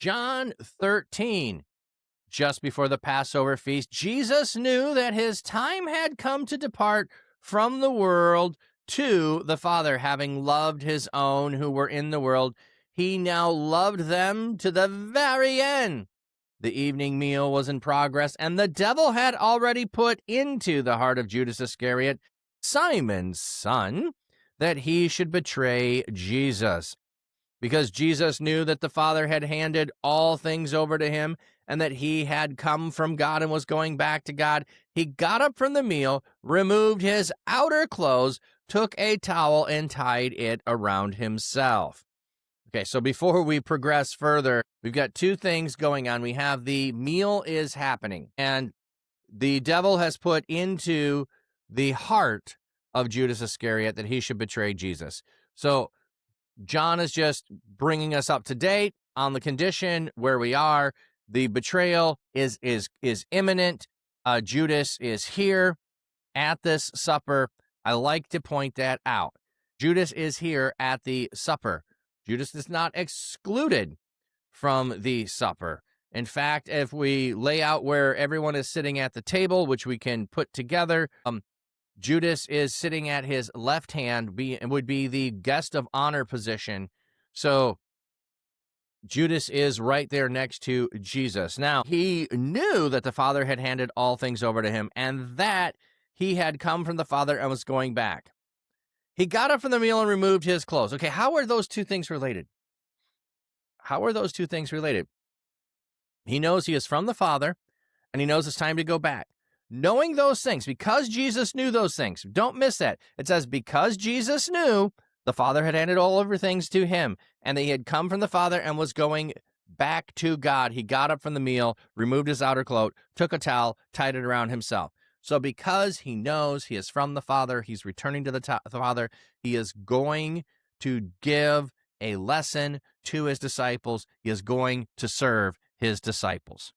John 13, just before the Passover feast, Jesus knew that his time had come to depart from the world to the Father. Having loved his own who were in the world, he now loved them to the very end. The evening meal was in progress, and the devil had already put into the heart of Judas Iscariot, Simon's son, that he should betray Jesus. Because Jesus knew that the Father had handed all things over to him and that he had come from God and was going back to God, he got up from the meal, removed his outer clothes, took a towel, and tied it around himself. Okay, so before we progress further, we've got two things going on. We have the meal is happening, and the devil has put into the heart of Judas Iscariot that he should betray Jesus. So John is just bringing us up to date on the condition where we are. The betrayal is imminent. Judas is here at this supper. I like to point that out. Judas is here at the supper. Judas is not excluded from the supper. In fact, if we lay out where everyone is sitting at the table, which we can put together, Judas is sitting at his left hand, would be the guest of honor position. So Judas is right there next to Jesus. Now, he knew that the Father had handed all things over to him and that he had come from the Father and was going back. He got up from the meal and removed his clothes. Okay, how are those two things related? How are those two things related? He knows he is from the Father, and he knows it's time to go back. Knowing those things, because Jesus knew those things, don't miss that. It says, because Jesus knew the Father had handed all over things to him, and that he had come from the Father and was going back to God, he got up from the meal, removed his outer cloak, took a towel, tied it around himself. So because he knows he is from the Father, he's returning to the Father, he is going to give a lesson to his disciples. He is going to serve his disciples.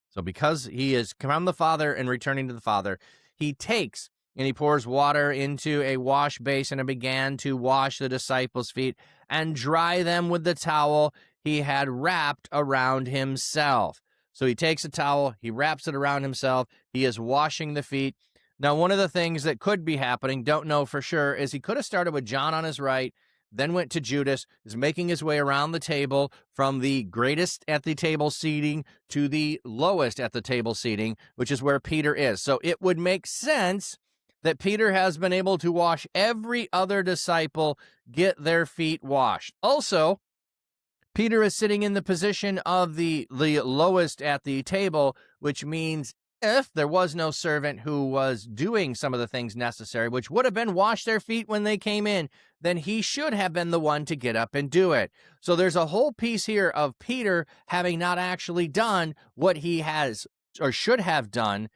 So because he is from the Father and returning to the Father, he takes and he pours water into a wash basin and began to wash the disciples' feet and dry them with the towel he had wrapped around himself. So he takes a towel, he wraps it around himself, he is washing the feet. Now, one of the things that could be happening, don't know for sure, is he could have started with John on his right, then went to Judas, is making his way around the table from the greatest at the table seating to the lowest at the table seating, which is where Peter is. So it would make sense that Peter has been able to wash every other disciple, get their feet washed. Also, Peter is sitting in the position of the lowest at the table, which means if there was no servant who was doing some of the things necessary, which would have been wash their feet when they came in, then he should have been the one to get up and do it. So there's a whole piece here of Peter having not actually done what he has or should have done,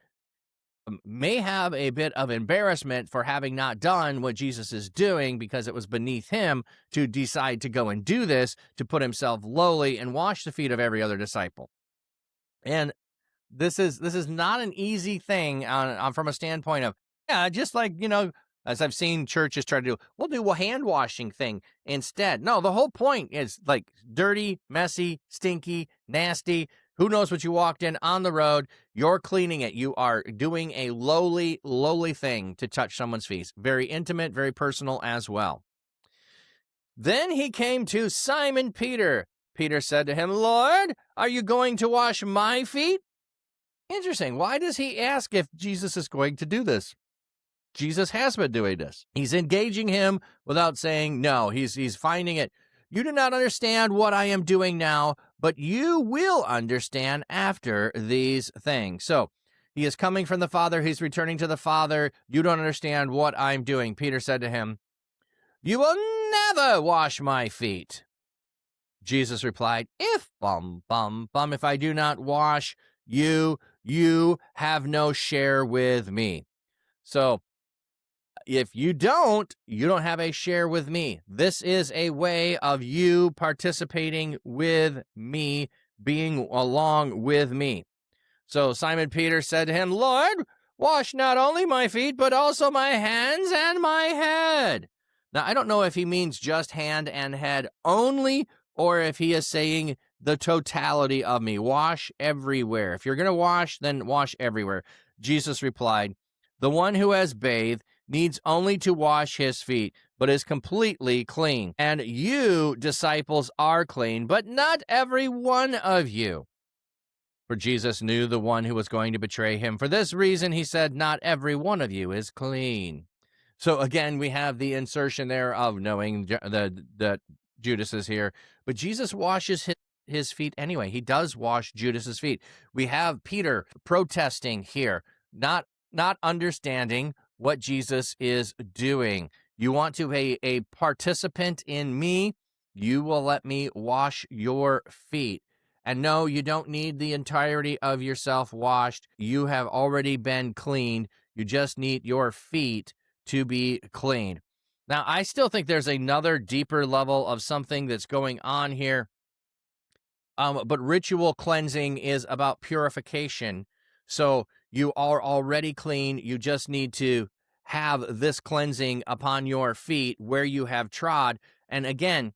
may have a bit of embarrassment for having not done what Jesus is doing because it was beneath him to decide to go and do this, to put himself lowly and wash the feet of every other disciple. And this is not an easy thing on from a standpoint of, just like, as I've seen churches try to do, we'll do a hand washing thing instead. No, the whole point is like dirty, messy, stinky, nasty. Who knows what you walked in on the road? You're cleaning it. You are doing a lowly thing to touch someone's feet. Very intimate, very personal as well. Then he came to Simon Peter. Peter said to him, Lord, are you going to wash my feet? Interesting. Why does he ask if Jesus is going to do this? Jesus has been doing this. He's engaging him without saying no. He's finding it. You do not understand what I am doing now, but you will understand after these things. So he is coming from the Father. He's returning to the Father. You don't understand what I'm doing. Peter said to him, you will never wash my feet. Jesus replied, if I do not wash you, you have no share with me. So if you don't have a share with me. This is a way of you participating with me, being along with me. So Simon Peter said to him, Lord, wash not only my feet, but also my hands and my head. Now, I don't know if he means just hand and head only, or if he is saying the totality of me. Wash everywhere. If you're going to wash, then wash everywhere. Jesus replied, the one who has bathed needs only to wash his feet, but is completely clean. And you, disciples, are clean, but not every one of you. For Jesus knew the one who was going to betray him. For this reason, he said, not every one of you is clean. So again, we have the insertion there of knowing that Judas is here. But Jesus washes his feet anyway. He does wash Judas's feet. We have Peter protesting here, not understanding what Jesus is doing. You want to be a participant in me? You will let me wash your feet. And no, you don't need the entirety of yourself washed. You have already been cleaned. You just need your feet to be cleaned. Now, I still think there's another deeper level of something that's going on here. But ritual cleansing is about purification. So you are already clean. You just need to have this cleansing upon your feet where you have trod. And again,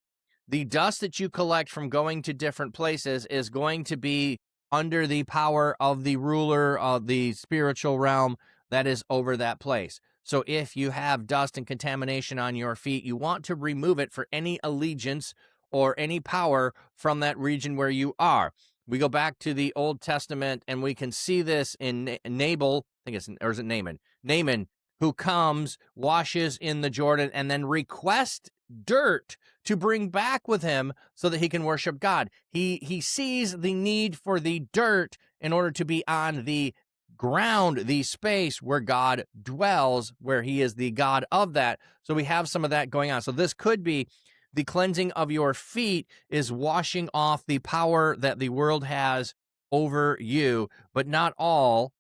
the dust that you collect from going to different places is going to be under the power of the ruler of the spiritual realm that is over that place. So if you have dust and contamination on your feet, you want to remove it for any allegiance or any power from that region where you are. We go back to the Old Testament and we can see this in Nabal, I think it's, or is it Naaman? Naaman, who comes, washes in the Jordan, and then requests dirt to bring back with him so that he can worship God. He sees the need for the dirt in order to be on the ground, the space where God dwells, where he is the God of that. So we have some of that going on. So this could be the cleansing of your feet is washing off the power that the world has over you, but not all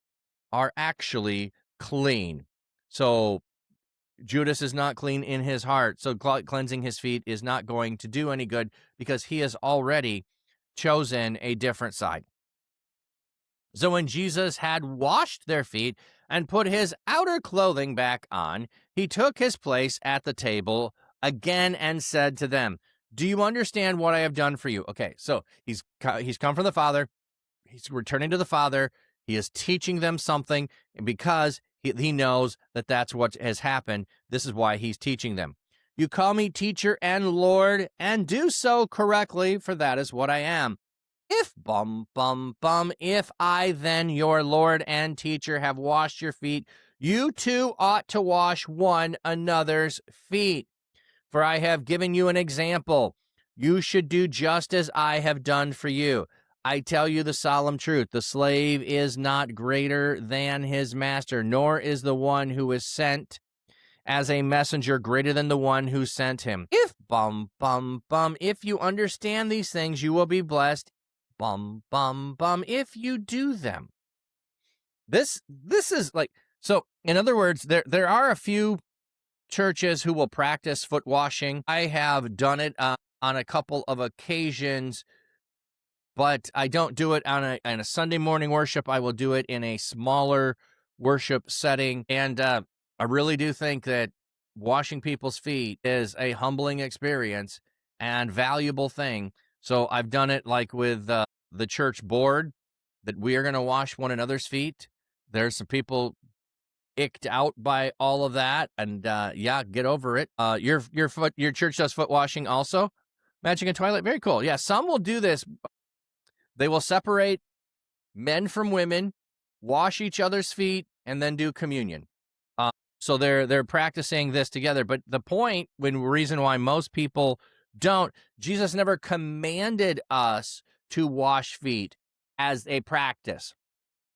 are actually clean. So Judas is not clean in his heart, so cleansing his feet is not going to do any good because he has already chosen a different side. So when Jesus had washed their feet and put his outer clothing back on, he took his place at the table again and said to them, do you understand what I have done for you? Okay, so he's come from the Father. He's returning to the Father. He is teaching them something, and because he knows that that's what has happened, this is why he's teaching them. You call me teacher and Lord, and do so correctly, for that is what I am. If I then, your Lord and teacher, have washed your feet, you too ought to wash one another's feet. For I have given you an example. You should do just as I have done for you. I tell you the solemn truth. The slave is not greater than his master, nor is the one who is sent as a messenger greater than the one who sent him. If you understand these things, you will be blessed. If you do them. This is like, so in other words, there are a few churches who will practice foot washing. I have done it on a couple of occasions, but I don't do it on a Sunday morning worship. I will do it in a smaller worship setting. And I really do think that washing people's feet is a humbling experience and valuable thing. So I've done it like with the church board, that we are going to wash one another's feet. There's some people icked out by all of that, and yeah, get over it. Your church does foot washing also? Magic and Twilight, very cool. Yeah, some will do this. They will separate men from women, wash each other's feet, and then do communion. So they're practicing this together. But the reason why most people don't, Jesus never commanded us to wash feet as a practice.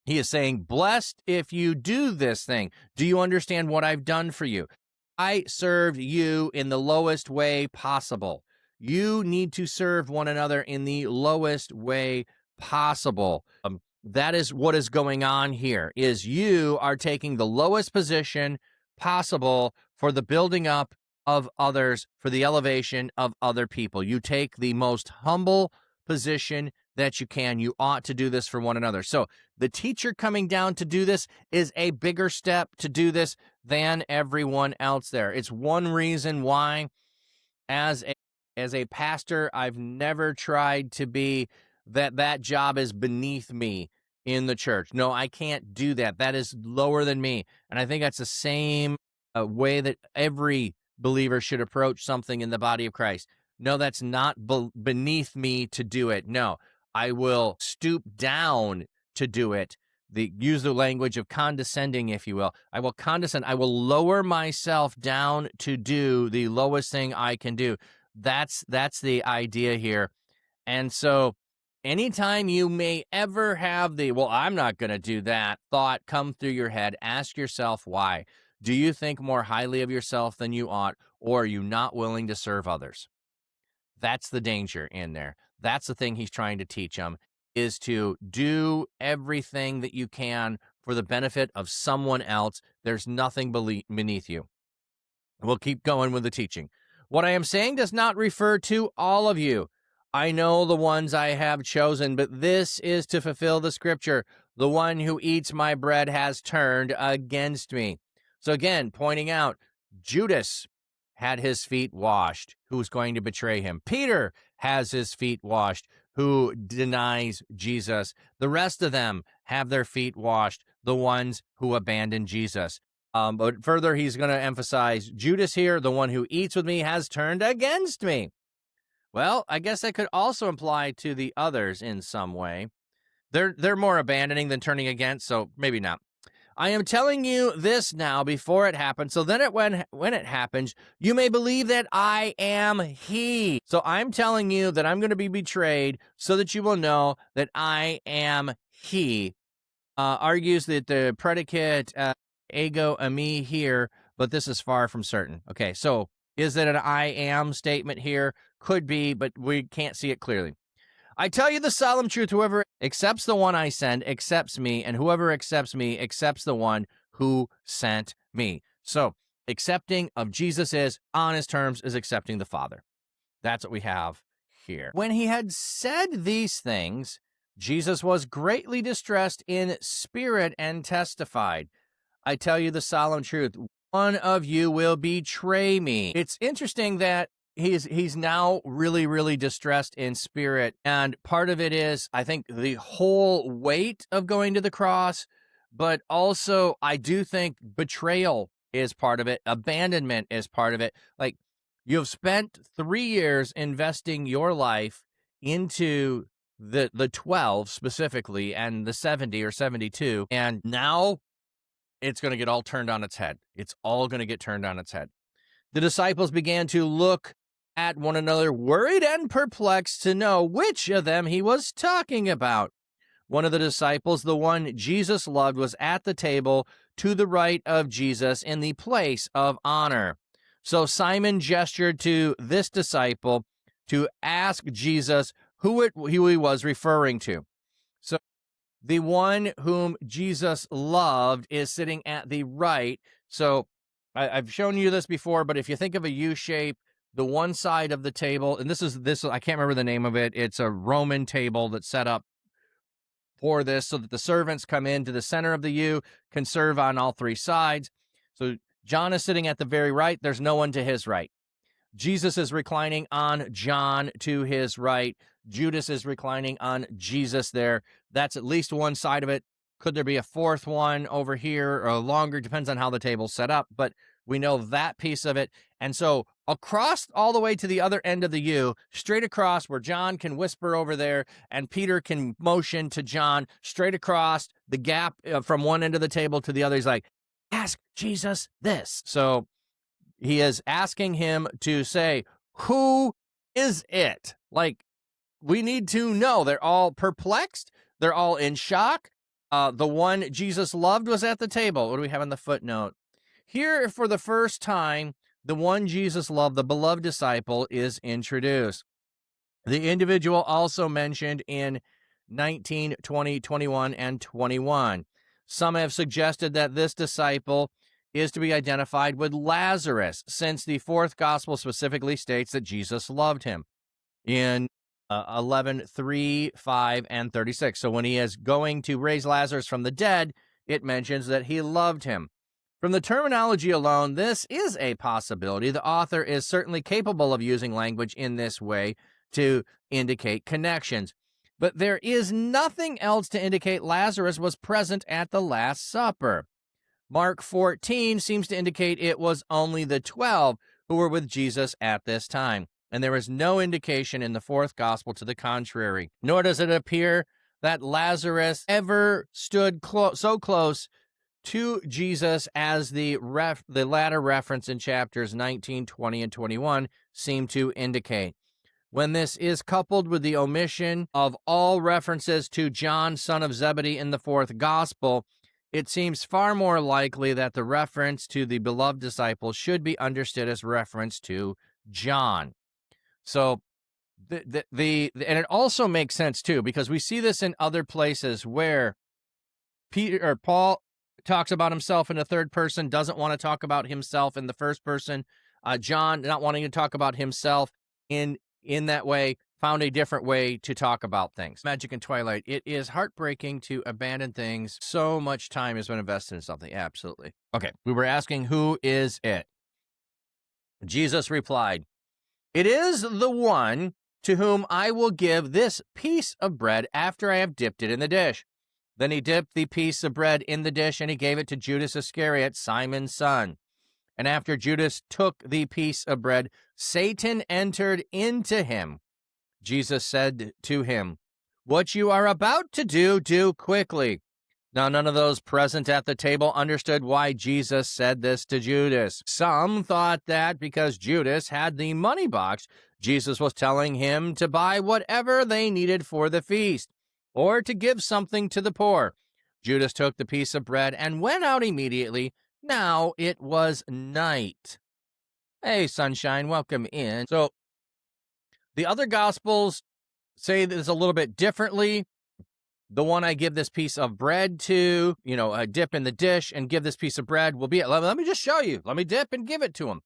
He is saying, blessed if you do this thing. Do you understand what I've done for you? I served you in the lowest way possible. You need to serve one another in the lowest way possible. That is what is going on here, is you are taking the lowest position possible for the building up of others, for the elevation of other people. You take the most humble position that you can. You ought to do this for one another. So the teacher coming down to do this is a bigger step to do this than everyone else there. It's one reason why, as As a pastor, I've never tried to be that job is beneath me in the church. No, I can't do that. That is lower than me. And I think that's the same way that every believer should approach something in the body of Christ. No, that's not beneath me to do it. No, I will stoop down to do it. Use the language of condescending, if you will. I will condescend. I will lower myself down to do the lowest thing I can do. That's the idea here. And so anytime you may ever have the, well, I'm not going to do that thought come through your head, ask yourself why. Do you think more highly of yourself than you ought, or are you not willing to serve others? That's the danger in there. That's the thing he's trying to teach them, is to do everything that you can for the benefit of someone else. There's nothing beneath you. We'll keep going with the teaching. What I am saying does not refer to all of you. I know the ones I have chosen, but this is to fulfill the scripture. The one who eats my bread has turned against me. So again, pointing out, Judas had his feet washed, who's going to betray him. Peter has his feet washed, who denies Jesus. The rest of them have their feet washed, the ones who abandon Jesus. But further, he's going to emphasize Judas here, the one who eats with me, has turned against me. Well, I guess that could also apply to the others in some way. They're more abandoning than turning against, so maybe not. I am telling you this now before it happens, so then when it happens, you may believe that I am he. So I'm telling you that I'm going to be betrayed so that you will know that I am he. Argues that the predicate ego eimi here, but this is far from certain. Okay, so is it an I am statement here? Could be, but we can't see it clearly. I tell you the solemn truth, whoever accepts the one I send accepts me, and whoever accepts me accepts the one who sent me. So accepting of Jesus is, on his terms, is accepting the Father. That's what we have here. When he had said these things, Jesus was greatly distressed in spirit and testified, I tell you the solemn truth, one of you will betray me. It's interesting that he's now really, really distressed in spirit. And part of it is, I think, the whole weight of going to the cross, but also I do think betrayal is part of it. Abandonment is part of it. Like, you've spent 3 years investing your life into the 12 specifically and the 70 or 72. And now it's going to get all turned on its head. It's all going to get turned on its head. The disciples began to look at one another, worried and perplexed to know which of them he was talking about. One of the disciples, the one Jesus loved, was at the table to the right of Jesus in the place of honor. So Simon gestured to this disciple to ask Jesus who he was referring to. So the one whom Jesus loved is sitting at the right. So I've shown you this before, but if you think of a U shape, the one side of the table, and this I can't remember the name of it. It's a Roman table that's set up for this so that the servants come into the center of the U, can serve on all three sides. So John is sitting at the very right. There's no one to his right. Jesus is reclining on John to his right. Judas is reclining on Jesus there. That's at least one side of it. Could there be a fourth one over here or longer? Depends on how the table's set up, but we know that piece of it. And so across all the way to the other end of the U, straight across where John can whisper over there and Peter can motion to John, straight across the gap from one end of the table to the other. He's like, ask Jesus this. So he is asking him to say, who is it? Like, we need to know. They're all perplexed. They're all in shock. The one Jesus loved was at the table. What do we have in the footnote? Here, for the first time, the one Jesus loved, the beloved disciple, is introduced. The individual also mentioned in 19, 20, 21, and 21. Some have suggested that this disciple is to be identified with Lazarus, since the fourth gospel specifically states that Jesus loved him in 11, 3, 5, and 36. So when he is going to raise Lazarus from the dead, it mentions that he loved him. From the terminology alone, this is a possibility. The author is certainly capable of using language in this way to indicate connections. But there is nothing else to indicate Lazarus was present at the Last Supper. Mark 14 seems to indicate it was only the 12 who were with Jesus at this time, and there is no indication in the fourth gospel to the contrary. Nor does it appear that Lazarus ever stood so close to Jesus as the latter reference in chapters 19, 20, and 21 seem to indicate. When this is coupled with the omission of all references to John, son of Zebedee, in the fourth gospel, it seems far more likely that the reference to the beloved disciples should be understood as reference to John. So, and it also makes sense too, because we see this in other places where Paul talks about himself in the third person, doesn't want to talk about himself in the first person. John, not wanting to talk about himself in that way, found a different way to talk about things. Magic and Twilight, it is heartbreaking to abandon things. So much time has been invested in something. Absolutely. Okay, we were asking, who is it? Jesus replied, "It is the one to whom I will give this piece of bread after I have dipped it in the dish." Then he dipped the piece of bread in the dish, and he gave it to Judas Iscariot, Simon's son. And after Judas took the piece of bread, Satan entered into him. Jesus said to him, "What you are about to do, do quickly." Now, none of those present at the table understood why Jesus said this to Judas. Some thought that because Judas had the money box, Jesus was telling him to buy whatever they needed for the feast, or to give something to the poor. Judas took the piece of bread and went out immediately. Now it was night. Hey, sunshine, welcome in. So, the other Gospels say this a little bit differently. The one I give this piece of bread to, dip in the dish and give this piece of bread will be it. Let me just show you. Let me dip and give it to him.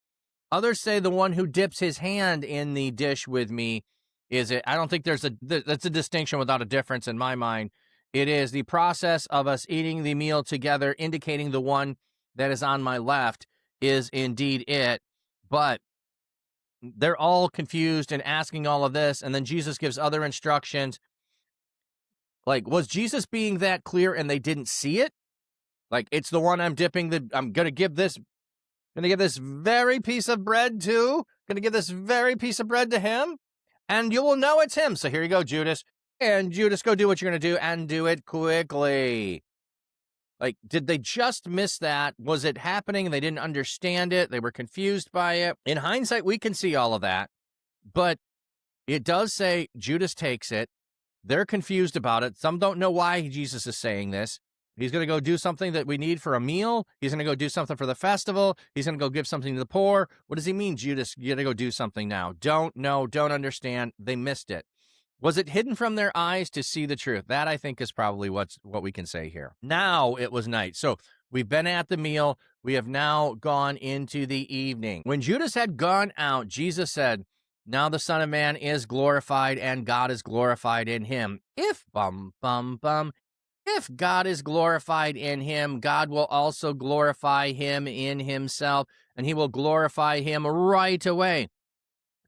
Others say the one who dips his hand in the dish with me is it. I don't think that's a distinction without a difference in my mind. It is the process of us eating the meal together, indicating the one that is on my left is indeed it. But they're all confused and asking all of this, and then Jesus gives other instructions. Like, was Jesus being that clear and they didn't see it? Like, it's the one I'm going to give this very piece of bread to, going to give this very piece of bread to him, and you will know it's him. So here you go, Judas. And Judas, go do what you're going to do, and do it quickly. Like, did they just miss that? Was it happening and they didn't understand it? They were confused by it. In hindsight, we can see all of that. But it does say Judas takes it. They're confused about it. Some don't know why Jesus is saying this. He's going to go do something that we need for a meal. He's going to go do something for the festival. He's going to go give something to the poor. What does he mean, Judas? You got to go do something now. Don't know, don't understand. They missed it. Was it hidden from their eyes to see the truth? That, I think, is probably what we can say here. Now it was night. So we've been at the meal. We have now gone into the evening. When Judas had gone out, Jesus said, "Now the Son of Man is glorified, and God is glorified in him. If God is glorified in him, God will also glorify him in himself, and he will glorify him right away.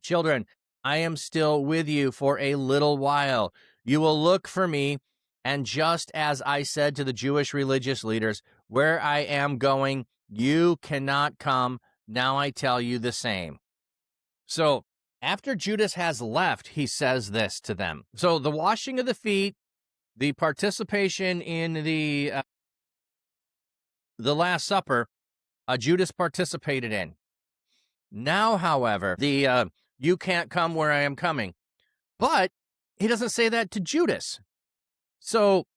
Children, I am still with you for a little while. You will look for me, and just as I said to the Jewish religious leaders, where I am going, you cannot come. Now I tell you the same." So, after Judas has left, he says this to them. So, the washing of the feet, the participation in the Last Supper, Judas participated in. Now, however, the you can't come where I am coming. But he doesn't say that to Judas. So,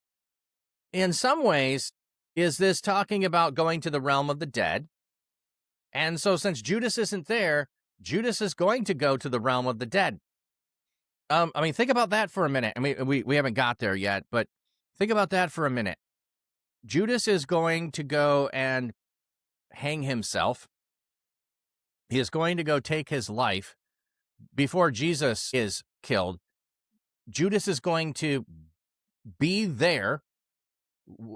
in some ways, is this talking about going to the realm of the dead? And so, since Judas isn't there, Judas is going to go to the realm of the dead. Think about that for a minute. We haven't got there yet, but think about that for a minute. Judas is going to go and hang himself. He is going to go take his life before Jesus is killed. Judas is going to be there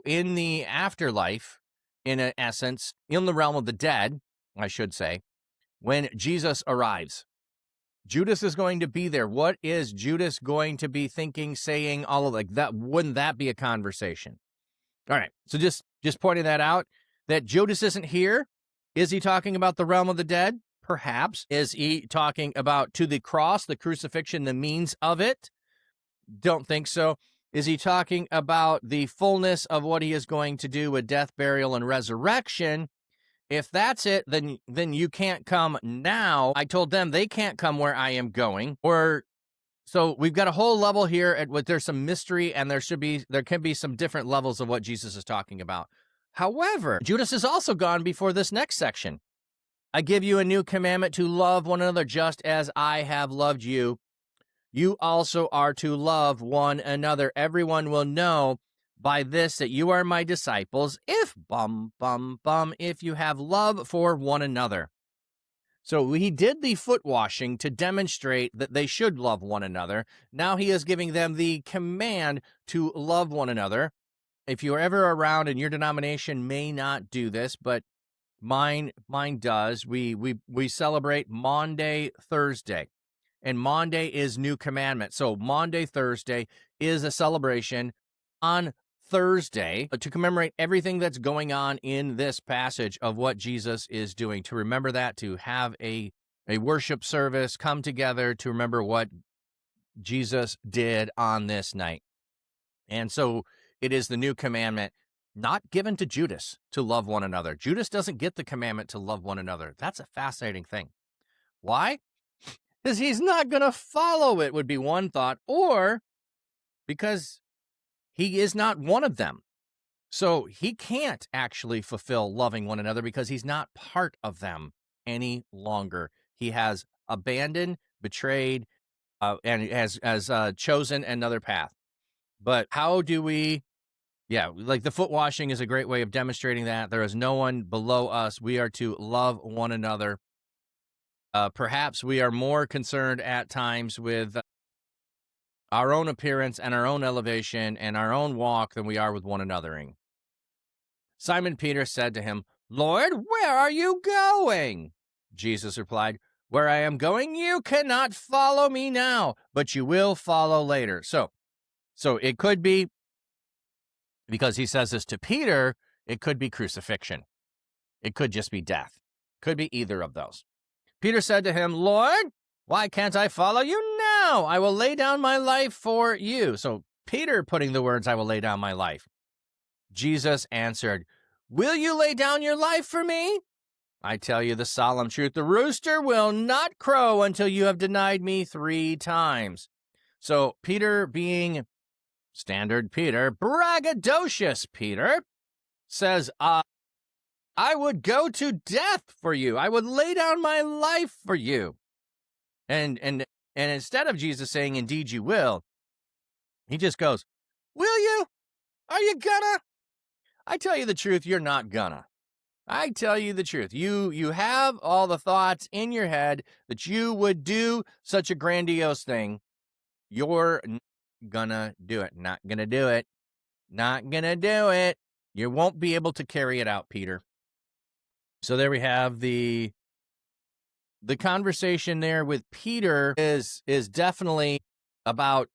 in the afterlife, in essence, in the realm of the dead, I should say, when Jesus arrives. Judas is going to be there. What is Judas going to be thinking, saying, all of like that? Wouldn't that be a conversation? All right. So just pointing that out, that Judas isn't here. Is he talking about the realm of the dead? Perhaps. Is he talking about to the cross, the crucifixion, the means of it? Don't think so. Is he talking about the fullness of what he is going to do with death, burial, and resurrection? If that's it, then you can't come now. I told them they can't come where I am going. So we've got a whole level here at what there's some mystery, and there can be some different levels of what Jesus is talking about. However, Judas is also gone before this next section. I give you a new commandment to love one another just as I have loved you. You also are to love one another. Everyone will know by this that you are my disciples if if you have love for one another. So he did the foot washing to demonstrate that they should love one another. Now he is giving them the command to love one another. If you're ever around, and your denomination may not do this, but mine does, we celebrate Maundy Thursday. And Maundy is New Commandment. So Maundy Thursday is a celebration on Thursday to commemorate everything that's going on in this passage of what Jesus is doing, to remember that, to have a worship service, come together to remember what Jesus did on this night. And so it is the new commandment, not given to Judas, to love one another. Judas doesn't get the commandment to love one another. That's a fascinating thing. Why? Because he's not going to follow it, would be one thought, or because he is not one of them. So he can't actually fulfill loving one another because he's not part of them any longer. He has abandoned, betrayed, and has chosen another path. But how do we, like the foot washing is a great way of demonstrating that. There is no one below us. We are to love one another. Perhaps we are more concerned at times with our own appearance and our own elevation and our own walk than we are with one anothering. Simon Peter said to him, Lord, where are you going? Jesus replied, where I am going, you cannot follow me now, but you will follow later. So it could be, because he says this to Peter, it could be crucifixion. It could just be death. Could be either of those. Peter said to him, Lord, why can't I follow you now? I will lay down my life for you. So Peter putting the words, I will lay down my life. Jesus answered, will you lay down your life for me? I tell you the solemn truth, the rooster will not crow until you have denied me 3 times. So Peter, being standard Peter, braggadocious Peter, says, I would go to death for you. I would lay down my life for you. And instead of Jesus saying, indeed you will, he just goes, will you? Are you gonna? I tell you the truth, you're not gonna. I tell you the truth. You have all the thoughts in your head that you would do such a grandiose thing. You're not gonna do it. Not gonna do it. Not gonna do it. You won't be able to carry it out, Peter. So there we have the conversation there with Peter is definitely about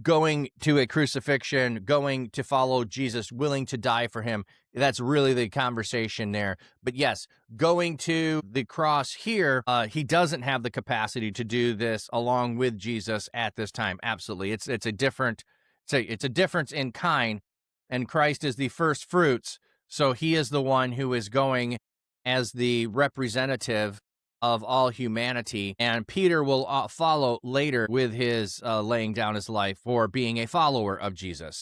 going to a crucifixion, going to follow Jesus, willing to die for him. That's really the conversation there. But yes, going to the cross here, he doesn't have the capacity to do this along with Jesus at this time. Absolutely. It's a difference in kind, and Christ is the first fruits. So he is the one who is going as the representative of all humanity, and Peter will follow later with his laying down his life for being a follower of Jesus.